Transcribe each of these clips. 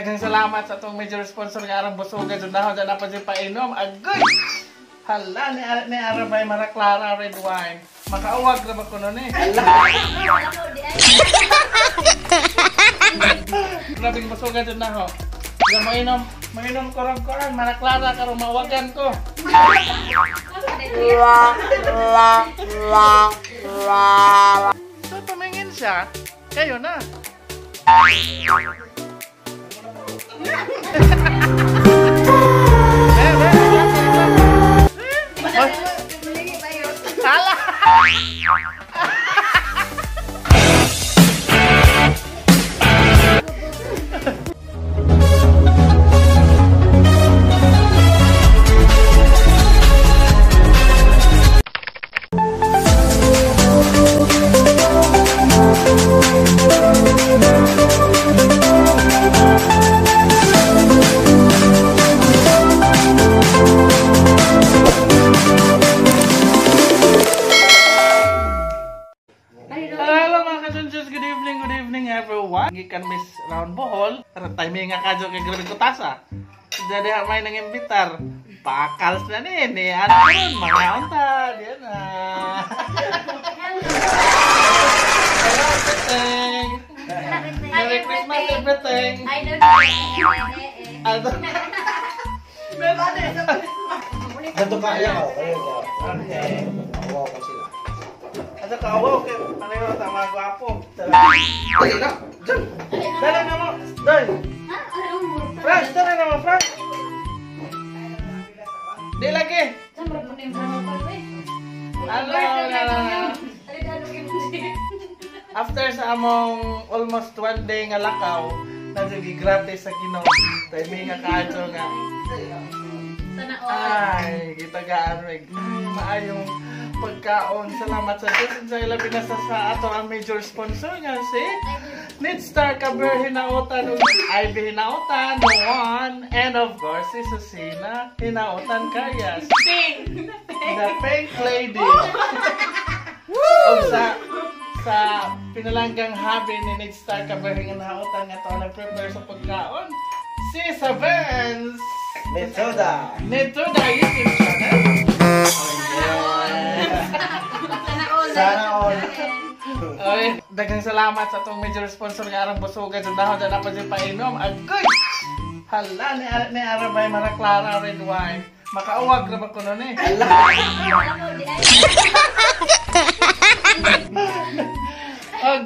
daghang salamat sa atong major sponsor nga arang busugan jud na dyan pa siya painom. Agoy! Hala, ni Arabay Mara Clara red wine. Makauwag na ba ko nun eh? Hala! Grabing busugan jud na ho. Diyan mainom korang-korang Mara Clara karon mawagan ko. So tumingin siya. Kayo na. Gikan Miss Round Bohol, timing nga kadyo kay grabe ko tasa. Jadi may nang imbitar. Pakal na ni ano ron mga unta, diyan na. Merry Christmas everything. I don't know. Ganto kaya ako, okay. Awa ko sila. Asa ka awa okay, pareho ta mga gwapo. Ay na. Dala na mo. Dai. Frank, dala na mo, Frank. Di lagi. After sa among almost 1 day nga lakaw, nagigi gratis sa Ginoo. Timing nga kadto nga. Ay, kita gaan maayong pagkaon. Salamat sa Diyos. Sa ilabi na sa ato ang major sponsor nga si Nidstar Kaber Hinautan ug Ivy Hinautan, the one, and of course si Susina Hinautan Kayas. Pink! The Pink Lady. O sa pinalanggang habi ni Nidstar Kaber Hinautan nga to nag-prepare sa pagkaon, si Savens Metoda YouTube channel. Sana all. Okay, daghang salamat sa atong major sponsor nga arang busugan jud na dyan pa siya painom. Agoy! Hala, ni Arabay Mara Clara red wine. Makauwag na ba ko nun eh? Hala! Og,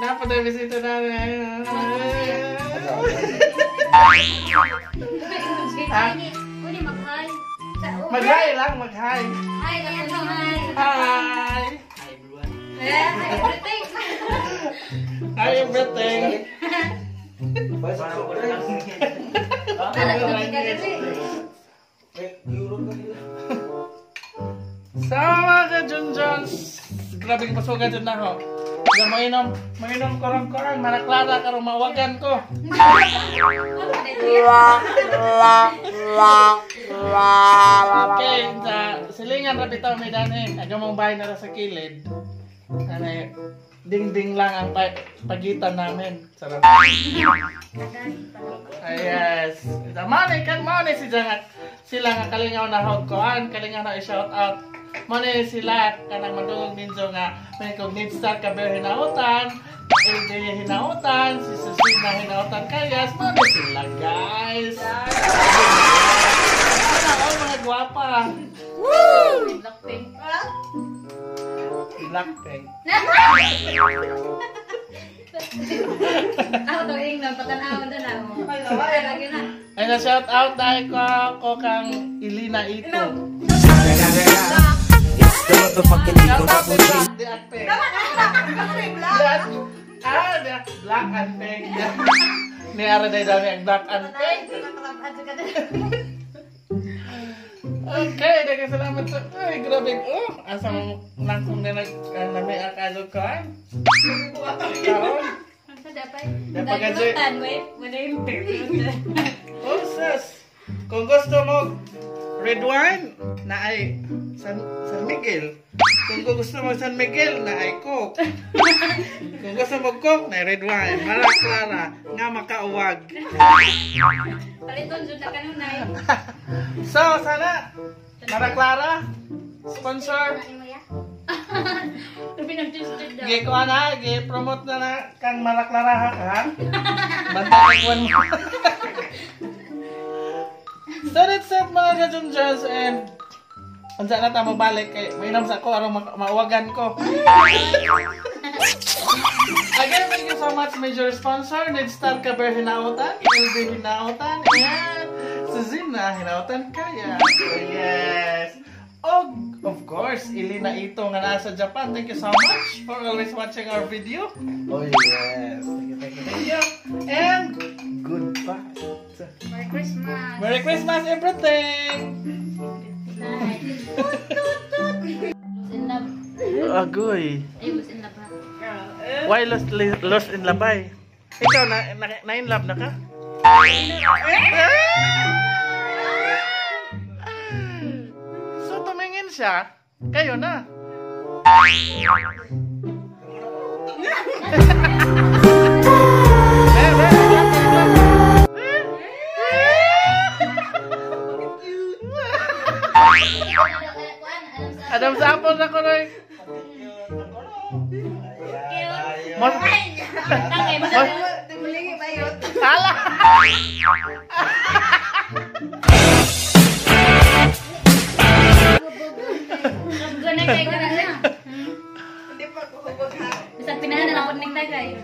napaday bisita na. Mag-hi lang, mag-hi. Hi, Hi! everything. Hi everything. So mga Junjons, grabing pasukan dyan na ho. Mainom korang-korang, Mara Clara karong mawagan ko. Okay, sa silingan rabi tayo may dani. Agamang bahay na sa kilid. Ding-ding lang ang pagitan namin. Sarap. Yes. Mani si Jangat. Sila nga kalingaw na hogkoan, kalingaw na i-shout out. Mani sila kanang madungog ninyo nga may kog Nidstar Kaber Hinautan, LJ Hinautan, si Susina Hinautan Kayas. Mani sila guys. Ano mga gwapa. Woo! Blackpink. Blackpink. Ako to ingnan patanaw na na mo. Ay na shout out dahil ko kang Ilina Ito. Black and pink. Ni ara day daw ni black and pink. Okay, daghang salamat sa. Ay, grabe. Oh, asa mo nakong na nami akalo ka? Kaon. Dapat wait, wala yung Oh, sis. Kung gusto mo red wine na ay San Miguel. Kung gusto mo San Miguel na ay Coke. Kung gusto mo Coke na ay red wine. Mara Clara nga makauwag. Paliton dyan na kanunay. So sana Mara Clara sponsor. Pinag-tested daw. Gi ko na, gi promote na kang Mara Clara ha. Bantayan mo. So that's it mga kajunjans and unsa na ta mabalik kay mainom sa ko aron mauwagan ko. Again, thank you so much major sponsor Nidstar Kaber Hinautan, LB Hinautan, and Suzina Hinautan Kaya. So yes. Oh, of course, Ilina Ito nga nasa Japan. Thank you so much for always watching our video. Oh yes. Thank you. And goodbye. Merry Christmas. Merry Christmas everything. Lost in love. Agoy. Ay, lost in love ha. Why lost in labay? Ikaw na in love na ka? So tumingin siya, kayo na. Adam sapon na ko na. Mas Tagay, Hala! Ganay kay ganay na. Bisag pinahan na ako ning tagay.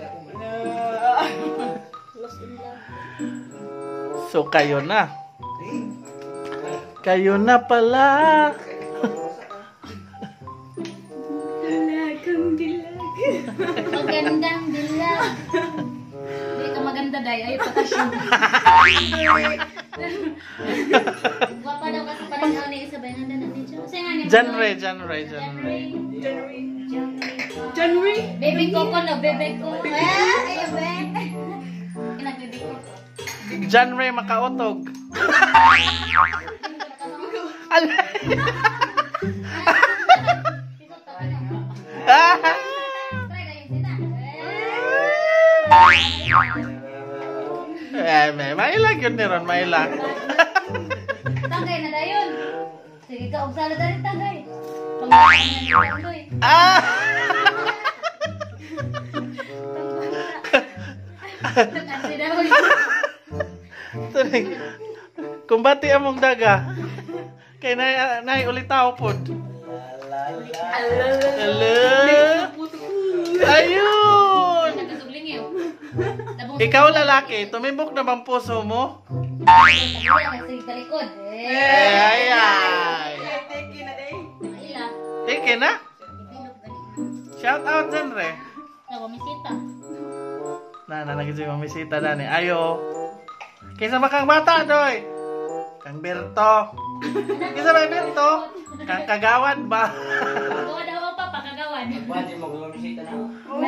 So kayo na. Kayo na pala. Magandang dilag. Hindi ka maganda day, ay patasyon. Guwapa daw kasi parang ni Isabel nga na dito. Kasi nga niya. January. Baby Coco no, baby Coco. Ayo be. Kinag-baby Coco. January makautog. Mailag yun ni Ron, mailag. Tagay na dayon. Sige ka, ugsala dali tagay. Pangalaman ko eh. Kasi daw Turing. Kumbati among daga. Kay nay ulitaw pod. Hello. Ayun. nagkasubling yun. Ikaw lalaki, tumibok na bang puso mo? Kasi talikod. Ay. Maila. Tike na. Shout out dyan re. Nagwamisita. Nagiging si mamisita na ni. Ayo. Kaysa ba kang bata, doy? Kang Berto. Kaysa ba Berto? Kang Kagawan ba? Pagawa daw ako pa, pakagawan. Pwede mo gumamisita na ako.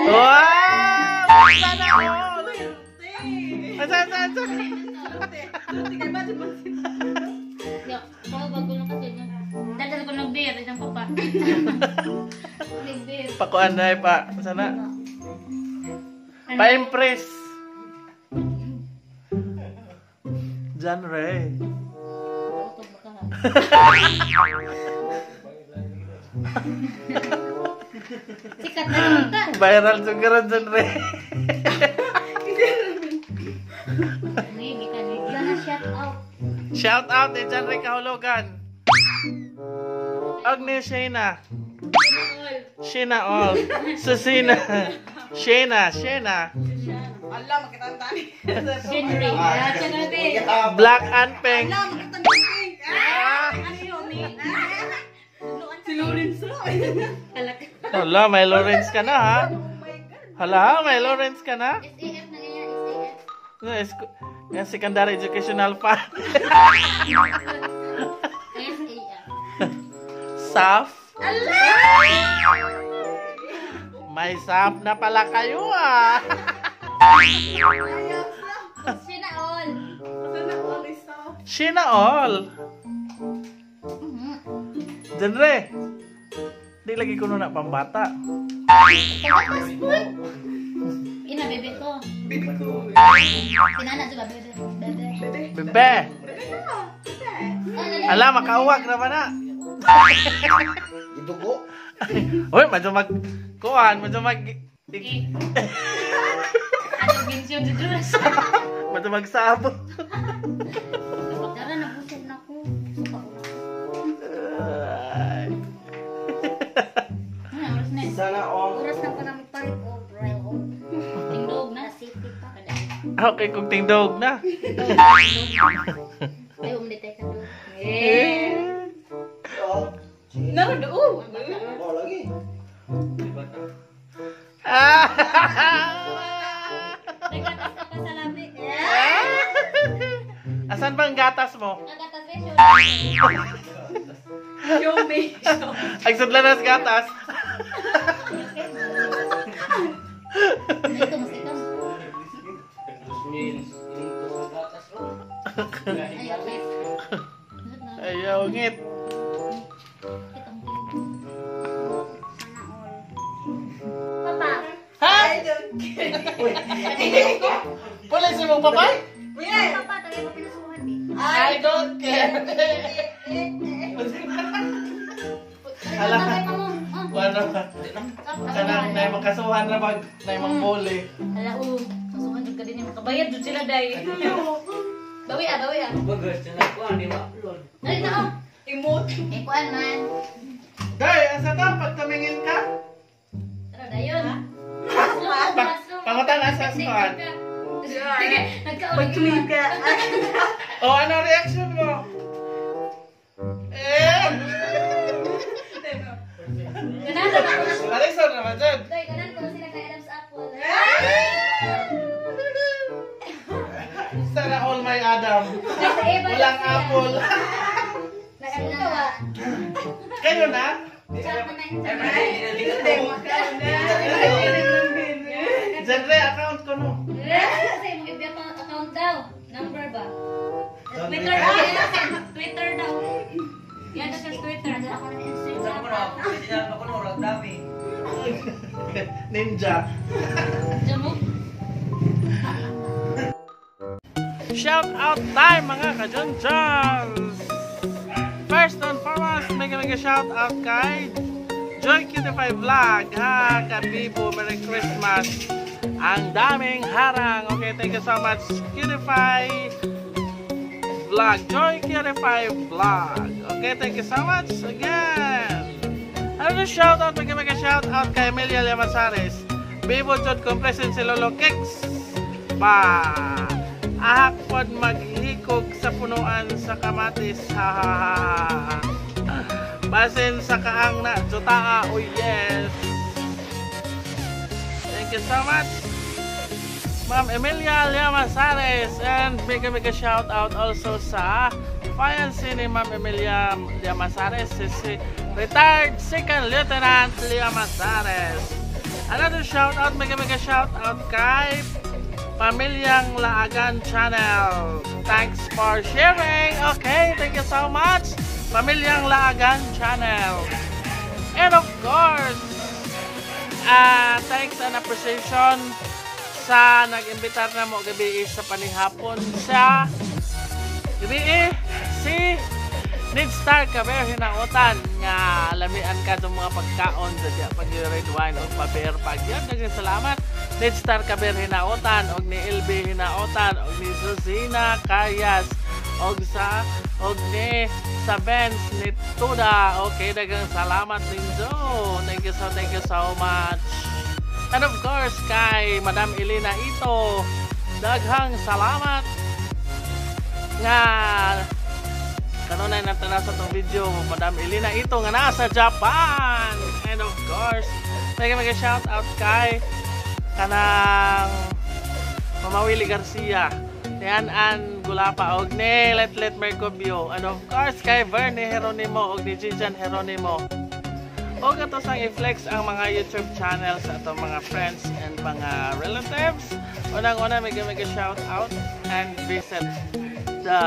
Wow! Sana all! Asa. Yo, bago lang kasi. Dadal ko ng beer, isang papa. Beer. Pakuan na pa. Sana. Pa-impress. John Ray. Sikat na naman ka. Viral siguro John Ray. Sana shout out. Shout out ni John Ray Kahulugan. Agnes Shayna. Shayna all. Susina. Shayna. Allah, makitanda ni. Henry. Black and Pink. Allah, makitanda ni. Ano yun, ni? Si Lorenzo. Kalak. Hala, may Lawrence ka na ha? Hala, may Lawrence ka na? SAF na ganyan, SAF. Yan, secondary educational fund. SAF. SAF. Allah! May SAF na pala kayo ah. Sina all. Sana all is so. Shina all. Genre. Di lagi kuno na pambata. Pagkakas po. Ina, bebe ko. Bebe ko. Tinana juga bebe. Bebe. Bebe. Ano Ala, makauwag na ba na? Idugo. Uy, medyo kuhan, medyo Ano mention di dress? medyo magsabot. Tara na pusod na ko. Suka ko. Ay. Ano oras na? Sana all. Oras na pa namin parit o braille o. Tingdog na city pa. Okay, kung tingdog na. Ay, umditay ka doon. Oh. Naroon doon. Oh, lagi. Nagkatas ka pa sa labi. Asan ba ang gatas mo? Nagkatas besyo. Show me. Ang sudlanas gatas. Ito, mas ito. Ay, okay. Ayaw, ngit. Kitang Papa. Ha? I don't care. Pulis mo, papay? Wait. Papa, tagay mo pinasuhan eh. I don't care. Alam mo. Ano ka? Kanang na makasuhan na bag na imong boli. Hala, kasuhan jud ka din yung makabayad jud sila day. Bawi ah. Bagas na ko ani ma-upload. Dali na oh. Emote. Eh, kuan man. Day, asa ka? Pagtamingin ka? Tara, dayon. Pangutan asa squad. Sige, nagkaulit Pagtuwid ka. O, ano reaction mo? Eh! Ganan na ako. Alison naman dyan. Day, ganan ko sila kay Adam's Apple. Sana all my Adam. Nasa iba Walang apple. Kayo na? Genre, account ko no. Kasi mo ibig account daw. Number ba? Twitter daw. Twitter daw. Yan sa Twitter. Ako na Instagram. Ako na dami. Ninja. Jamo. Shout out time mga ka-Junjans! First and foremost, mega shout out kay Joy Cutify Vlog. Ha, Kabibo, Merry Christmas! Ang daming harang. Okay, thank you so much, Cutify Vlog. Joy Cutify Vlog. Okay, thank you so much again. Ano shout out, mega shout out kay Emilia Llamazares. Bibo Jod Compression si Lolo Kicks. Pa! Ahak pod maghikog sa punuan sa kamatis. Ha ha ha. Basin sa kaang na jutaa. Oh yes. Thank you so much, Ma'am Emilia Llamazares, and mega shout out also sa fiancé ni Ma'am Emilia Llamazares, si retired Second Lieutenant Llamazares. Another shout out, mega shout out kay Pamilyang Laagan Channel. Thanks for sharing. Okay, thank you so much, Pamilyang Laagan Channel. And of course, thanks and appreciation sa nag-imbitar na mo gabi sa panihapon sa gabi si Nidstar Kaber hinautan nga lamian ka ng mga pagkaon sa pag-red wine o paper pagyan. Daghang salamat Nidstar Kaber hinautan og ni LB hinautan og ni Susina Kayas og ni sa Benz ni Tuda. Okay, daghang salamat ninyo. Thank you so much. And of course kay Madam Elena Ito, daghang salamat nga kanunay natala sa itong video, Madam Elena Ito nga nasa Japan. And of course mega shout out kay kanang Mama Willie Garcia, ni An Gulapa og ni Let Mercobio, and of course kay Verne Jeronimo og ni Jijan Jeronimo. O gato sang i-flex ang mga YouTube channel sa atong mga friends and mga relatives. Unang-una mega shout out and visit the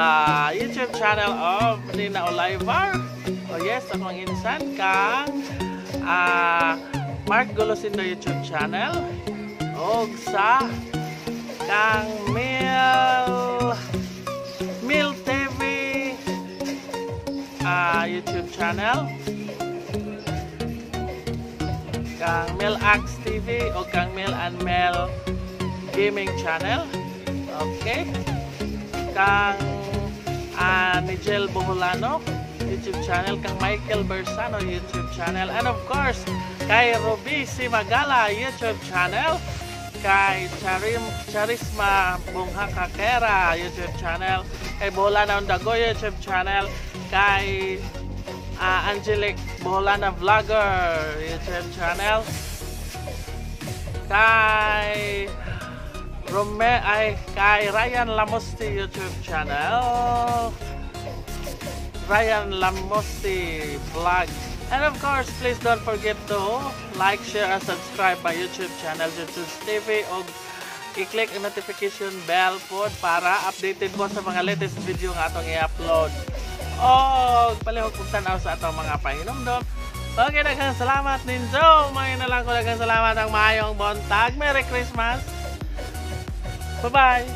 YouTube channel of Nina Olivar Oh yes, akong insan kang Mark Golosindo YouTube channel og sa kang Mil TV YouTube channel, kang Mel Axe TV o kang Mel and Mel Gaming channel. Okay, kang Nigel Boholano YouTube channel, kang Michael Bersano YouTube channel, and of course kay Ruby Simagala YouTube channel, kay Charisma Bungha Kakera YouTube channel, kay Boholana Undago YouTube channel, kay Angelic Boholana Vlogger YouTube channel, kay kay Ryan Lamosti YouTube channel, Ryan Lamosti Vlog. And of course, please don't forget to like, share, and subscribe my YouTube channel, YouTube TV, o i-click ang notification bell po para updated po sa mga latest video nga atong i-upload. O palihog kung tanaw sa atong mga pahinomdom. Okay, daghang salamat ninyo. May na lang ko daghang salamat ang maayong buntag. Merry Christmas. Bye-bye.